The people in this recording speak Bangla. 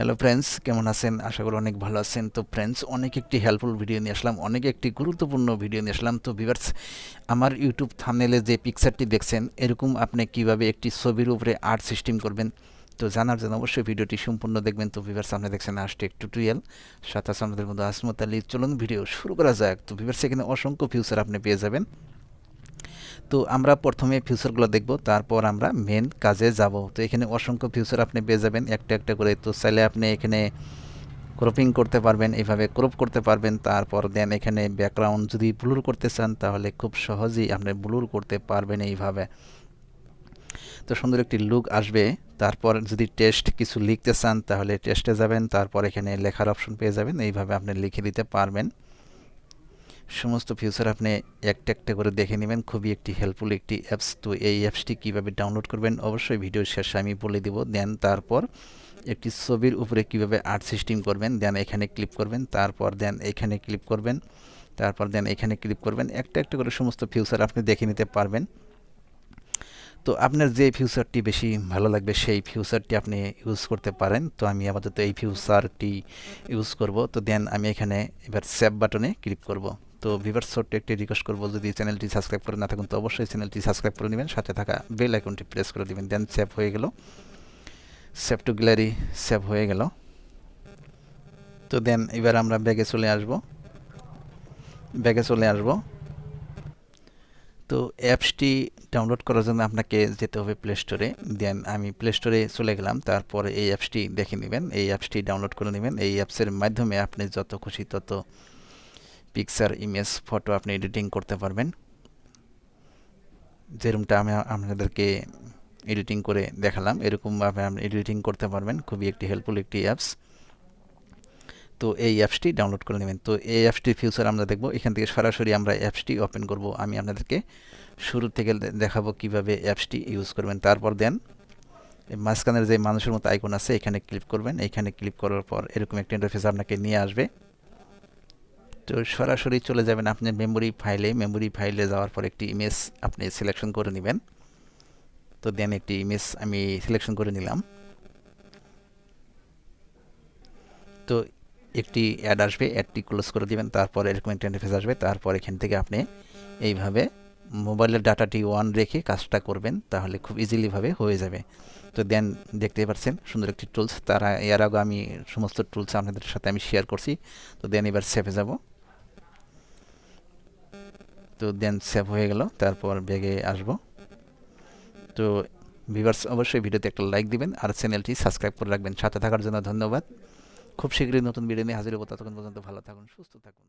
হ্যালো ফ্রেন্ডস, কেমন আছেন? আশা করি অনেক ভালো আছেন। তো ফ্রেন্ডস, অনেক একটি হেল্পফুল ভিডিও নিয়ে আসলাম, অনেক একটি গুরুত্বপূর্ণ ভিডিও নিয়ে আসলাম। তো ভিউয়ার্স, আমার ইউটিউব থাম্বনেলে যে পিকচারটি দেখছেন, এরকম আপনি কিভাবে একটি ছবির উপরে আর্ট সিস্টেম করবেন, তো জানার জন্য অবশ্যই ভিডিওটি সম্পূর্ণ দেখবেন। তো ভিউয়ার্স, আপনি দেখছেন আস্টেক টিউটোরিয়াল, সাথে আছে আমাদের মধ্যে আসমত আলী। চলুন ভিডিও শুরু করা যাক। তো ভিউয়ার্স, এখানে অসংখ্য ফিউচার আপনি পেয়ে যাবেন। তো আমরা প্রথমে ফিউচারগুলো দেখব, তারপর আমরা মেন কাজে যাব। তো এখানে অসংখ্য ফিউচার আপনি পেয়ে যাবেন একটা একটা করে। তো চাইলে আপনি এখানে ক্রপিং করতে পারবেন, এইভাবে ক্রপ করতে পারবেন। তারপর দেন এখানে ব্যাকগ্রাউন্ড যদি ব্লুর করতে চান, তাহলে খুব সহজেই আপনি ব্লুর করতে পারবেন এইভাবে। তো সুন্দর একটি লুক আসবে। তারপর যদি টেক্সট কিছু লিখতে চান, তাহলে টেক্সটে যাবেন, তারপর এখানে লেখার অপশন পেয়ে যাবেন, এইভাবে আপনি লিখে দিতে পারবেন। সমস্ত ফিউচার আপনি একটা একটা করে দেখে নেবেন। খুবই একটি হেল্পফুল একটি অ্যাপস। তো এই অ্যাপসটি কীভাবে ডাউনলোড করবেন অবশ্যই ভিডিওর শেষে আমি বলে দিব। দেন তারপর একটি ছবির উপরে কিভাবে আর্ট সিস্টেম করবেন, দেন এখানে ক্লিক করবেন, তারপর দেন এখানে ক্লিক করবেন, তারপর দেন এখানে ক্লিক করবেন। একটা একটা করে সমস্ত ফিউচার আপনি দেখে নিতে পারবেন। তো আপনার যে ফিউচারটি বেশি ভালো লাগবে সেই ফিউচারটি আপনি ইউজ করতে পারেন। তো আমি আপাতত এই ফিউচারটি ইউজ করব। তো দেন আমি এখানে এবার সেভ বাটনে ক্লিক করব। তো ভিউয়ার্স, ছোট্ট একটি রিকোয়েস্ট করব, যদি চ্যানেলটি সাবস্ক্রাইব করে না থাকুন তো অবশ্যই চ্যানেলটি সাবস্ক্রাইব করে নেবেন, সাথে থাকা বেল আইকনটি প্রেস করে দেবেন। দেন সেভ হয়ে গেল, সেভ টু গ্যালারি সেভ হয়ে গেল। তো দেন এবার আমরা ব্যাগে চলে আসব। তো অ্যাপসটি ডাউনলোড করার জন্য আপনাকে যেতে হবে প্লে স্টোরে। দেন আমি প্লে স্টোরে চলে গেলাম, তারপর এই অ্যাপসটি দেখে নেবেন, এই অ্যাপসটি ডাউনলোড করে নেবেন। এই অ্যাপসের মাধ্যমে আপনি যত খুশি তত পিকচার, ইমেজ, ফটো আপনি এডিটিং করতে পারবেন, যেরকমটা আমি আপনাদেরকে এডিটিং করে দেখালাম, এরকমভাবে আপনি এডিটিং করতে পারবেন। খুবই একটি হেল্পফুল একটি অ্যাপস। তো এই অ্যাপসটি ডাউনলোড করে নেবেন। তো এই অ্যাপসটির ফিউচার আমরা দেখব। এখান থেকে সরাসরি আমরা অ্যাপসটি ওপেন করব। আমি আপনাদেরকে শুরু থেকে দেখাবো কিভাবে অ্যাপসটি ইউজ করবেন। তারপর দেন মাঝখানের যে মানুষের মতো আইকন আছে, এখানে ক্লিক করবেন। এখানে ক্লিক করার পর এরকম একটা ইন্টারফেস আপনাকে নিয়ে আসবে। তো সরাসরি চলে যাবেন আপনি মেমোরি ফাইলে যাওয়ার পর একটি ইমেজ আপনি সিলেকশন করে নেবেন। তো দেন একটি ইমেজ আমি সিলেকশন করে নিলাম। তো একটি অ্যাড আসবে, অ্যাডটি ক্লোজ করে দিবেন, তারপর এরকম একটা ইন্টারফেস আসবে। তারপর এখান থেকে আপনি এইভাবে মোবাইলের ডাটাটি অন রেখে কাজটা করবেন, তাহলে খুব ইজিলিভাবে হয়ে যাবে। তো দেন দেখতে পাচ্ছেন সুন্দর একটি টুলস, এর আগে আমি সমস্ত টুলস আপনাদের সাথে আমি শেয়ার করছি। তো দেন এবার সেভে যাব। তো দেন সেভ হয়ে গেল, তারপর ব্যাগে আসব। তো ভিউয়ার্স, অবশ্যই ভিডিওতে একটা লাইক দিবেন আর চ্যানেলটি সাবস্ক্রাইব করে রাখবেন। সাথে থাকার জন্য ধন্যবাদ। খুব শীঘ্রই নতুন ভিডিও নিয়ে হাজির হবো। ততক্ষণ পর্যন্ত ভালো থাকুন, সুস্থ থাকুন।